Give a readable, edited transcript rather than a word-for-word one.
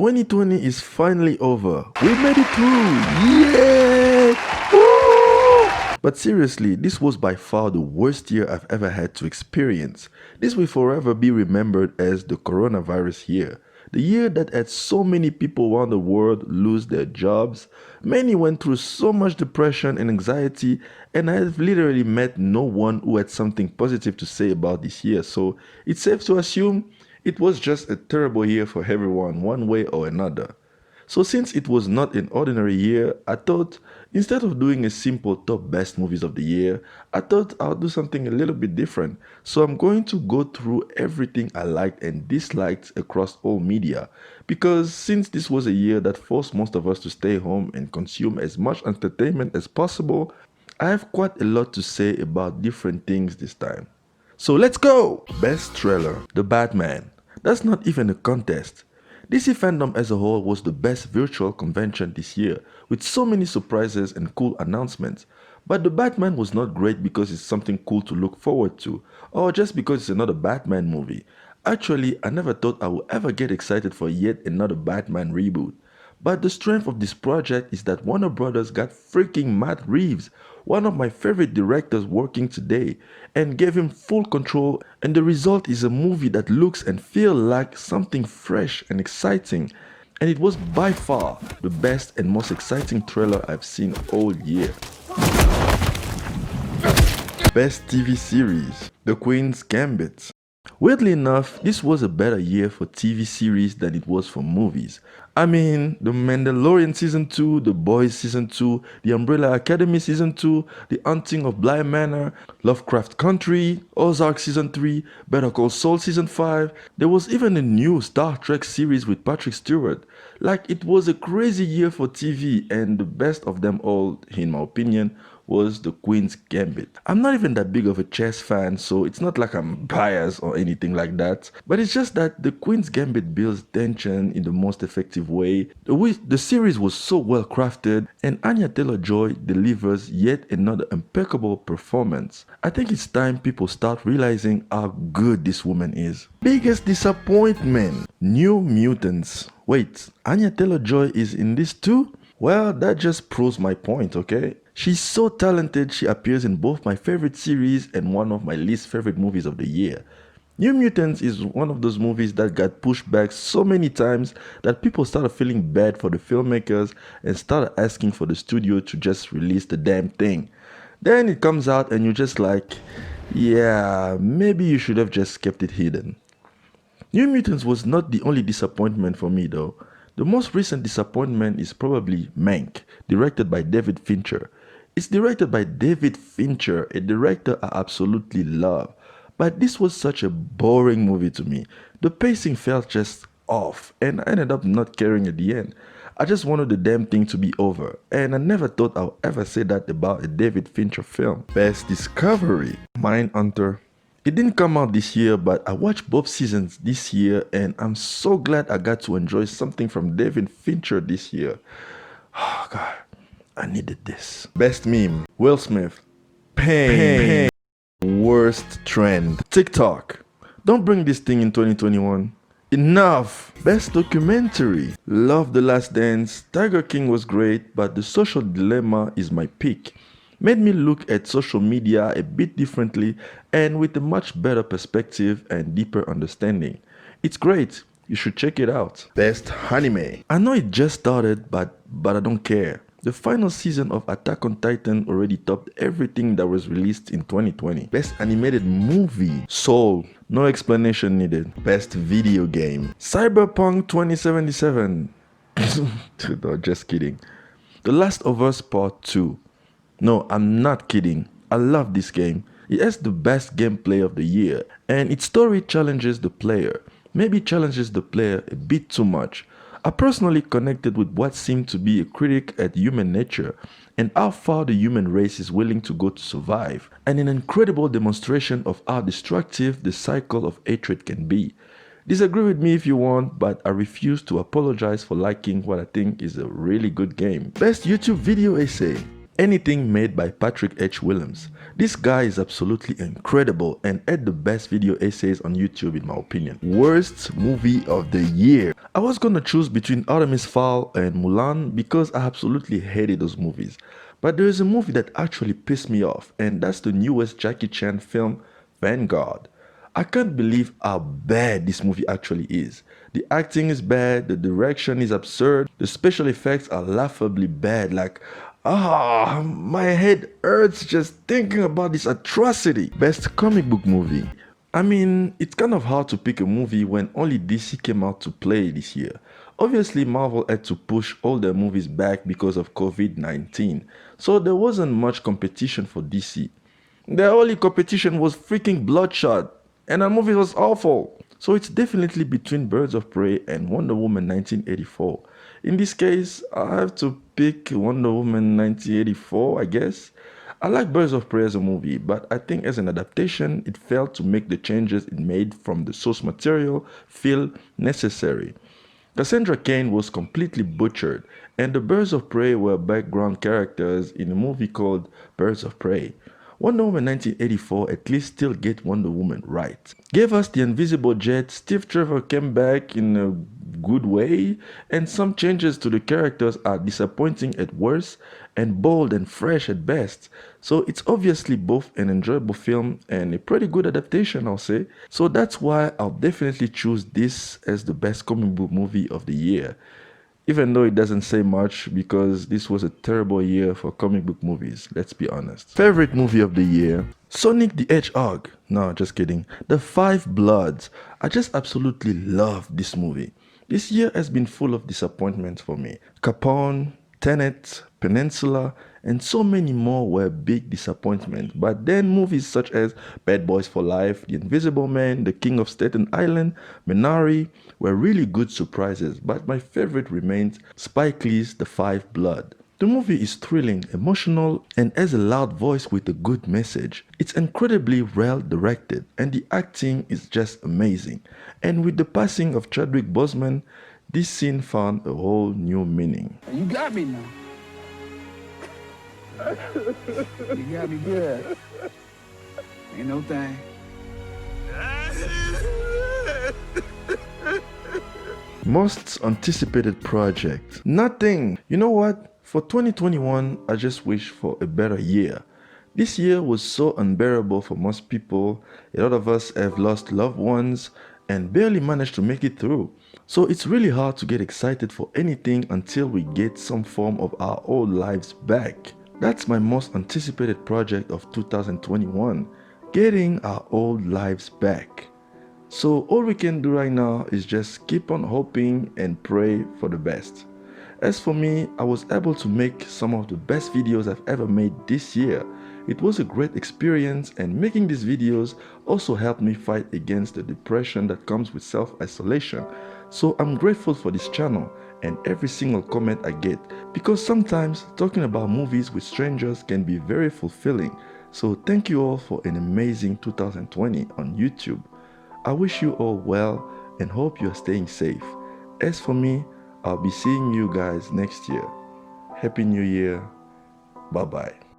2020 is finally over. We made it through. Yay! Woo! But seriously, this was by far the worst year I've ever had to experience. This will forever be remembered as the coronavirus year. The year that had so many people around the world lose their jobs. Many went through so much depression and anxiety, and I have literally met no one who had something positive to say about this year. So it's safe to assume it was just a terrible year for everyone, one way or another. So since it was not an ordinary year, I thought instead of doing a simple top best movies of the year, I thought I'll do something a little bit different. So I'm going to go through everything I liked and disliked across all media. Because since this was a year that forced most of us to stay home and consume as much entertainment as possible, I have quite a lot to say about different things this time. So let's go! Best trailer, The Batman. That's not even a contest. DC fandom as a whole was the best virtual convention this year, with so many surprises and cool announcements. But The Batman was not great because it's something cool to look forward to, or just because it's another Batman movie. Actually, I never thought I would ever get excited for yet another Batman reboot. But the strength of this project is that Warner Brothers got freaking Matt Reeves, one of my favorite directors working today, and gave him full control, and the result is a movie that looks and feels like something fresh and exciting. And it was by far the best and most exciting trailer I've seen all year. Best TV series, The Queen's Gambit. Weirdly enough, this was a better year for TV series than it was for movies. I mean, The Mandalorian Season 2, The Boys Season 2, The Umbrella Academy Season 2, The Haunting of Bly Manor, Lovecraft Country, Ozark Season 3, Better Call Saul Season 5. There was even a new Star Trek series with Patrick Stewart. Like, it was a crazy year for TV, and the best of them all, in my opinion, was The Queen's Gambit. I'm not even that big of a chess fan, so it's not like I'm biased or anything like that, but it's just that The Queen's Gambit builds tension in the most effective way. The series was so well crafted, and Anya Taylor-Joy delivers yet another impeccable performance. I think it's time people start realizing how good this woman is. Biggest disappointment, New Mutants. Wait, Anya Taylor-Joy is in this too? Well, that just proves my point, okay? She's so talented, she appears in both my favorite series and one of my least favorite movies of the year. New Mutants is one of those movies that got pushed back so many times that people started feeling bad for the filmmakers and started asking for the studio to just release the damn thing. Then it comes out and you're just like, yeah, maybe you should have just kept it hidden. New Mutants was not the only disappointment for me though. The most recent disappointment is probably Mank, directed by David Fincher. It's directed by David Fincher, a director I absolutely love. But this was such a boring movie to me. The pacing felt just off, and I ended up not caring at the end. I just wanted the damn thing to be over, and I never thought I'll ever say that about a David Fincher film. Best Discovery, Mindhunter. It didn't come out this year, but I watched both seasons this year, and I'm so glad I got to enjoy something from David Fincher this year. Oh God, I needed this. Best meme, Will Smith, Pain. Worst trend, TikTok. Don't bring this thing in 2021. Enough! Best documentary, Love the Last Dance. Tiger King was great, but The Social Dilemma is my pick. Made me look at social media a bit differently and with a much better perspective and deeper understanding. It's great, you should check it out. Best anime. I know it just started, but I don't care. The final season of Attack on Titan already topped everything that was released in 2020. Best animated movie, Soul. No explanation needed. Best video game, Cyberpunk 2077. No, just kidding. The Last of Us Part 2. No, I'm not kidding. I love this game. It has the best gameplay of the year, and its story challenges the player. Maybe challenges the player a bit too much. I personally connected with what seemed to be a critic at human nature and how far the human race is willing to go to survive, and an incredible demonstration of how destructive the cycle of hatred can be. Disagree with me if you want, but I refuse to apologize for liking what I think is a really good game. Best YouTube video essay, anything made by Patrick H. Williams. This guy is absolutely incredible and had the best video essays on YouTube in my opinion. Worst movie of the year. I was gonna choose between Artemis Fowl and Mulan because I absolutely hated those movies. But there is a movie that actually pissed me off, and that's the newest Jackie Chan film, Vanguard. I can't believe how bad this movie actually is. The acting is bad, the direction is absurd, the special effects are laughably bad. Like, my head hurts just thinking about this atrocity. Best comic book movie. I mean, it's kind of hard to pick a movie when only DC came out to play this year. Obviously, Marvel had to push all their movies back because of COVID-19, so there wasn't much competition for DC. Their only competition was freaking Bloodshot, and that movie was awful. So it's definitely between Birds of Prey and Wonder Woman 1984. In this case, I have to pick Wonder Woman 1984, I guess. I like Birds of Prey as a movie, but I think as an adaptation, it failed to make the changes it made from the source material feel necessary. Cassandra Cain was completely butchered, and the Birds of Prey were background characters in a movie called Birds of Prey. Wonder Woman 1984 at least still get Wonder Woman right. Gave us the invisible jet, Steve Trevor came back in a good way, and some changes to the characters are disappointing at worst and bold and fresh at best. So it's obviously both an enjoyable film and a pretty good adaptation, I'll say. So that's why I'll definitely choose this as the best comic book movie of the year. Even though it doesn't say much because this was a terrible year for comic book movies, let's be honest. Favorite movie of the year? Sonic the Hedgehog. No, just kidding. The Five Bloods. I just absolutely love this movie. This year has been full of disappointments for me. Capone, Tenet, Peninsula, and so many more were big disappointments. But then movies such as Bad Boys for Life, The Invisible Man, The King of Staten Island, Minari were really good surprises. But my favorite remains Spike Lee's The Five Blood. The movie is thrilling, emotional, and has a loud voice with a good message. It's incredibly well directed, and the acting is just amazing. And with the passing of Chadwick Boseman, this scene found a whole new meaning. You got me now. You got me good. Ain't no thing. Most anticipated project. Nothing. You know what? For 2021, I just wish for a better year. This year was so unbearable for most people. A lot of us have lost loved ones and barely managed to make it through. So it's really hard to get excited for anything until we get some form of our old lives back. That's my most anticipated project of 2021, getting our old lives back. So all we can do right now is just keep on hoping and pray for the best. As for me, I was able to make some of the best videos I've ever made this year. It was a great experience, and making these videos also helped me fight against the depression that comes with self-isolation. So I'm grateful for this channel and every single comment I get, because sometimes talking about movies with strangers can be very fulfilling. So thank you all for an amazing 2020 on YouTube. I wish you all well and hope you are staying safe. As for me, I'll be seeing you guys next year. Happy New Year. Bye bye.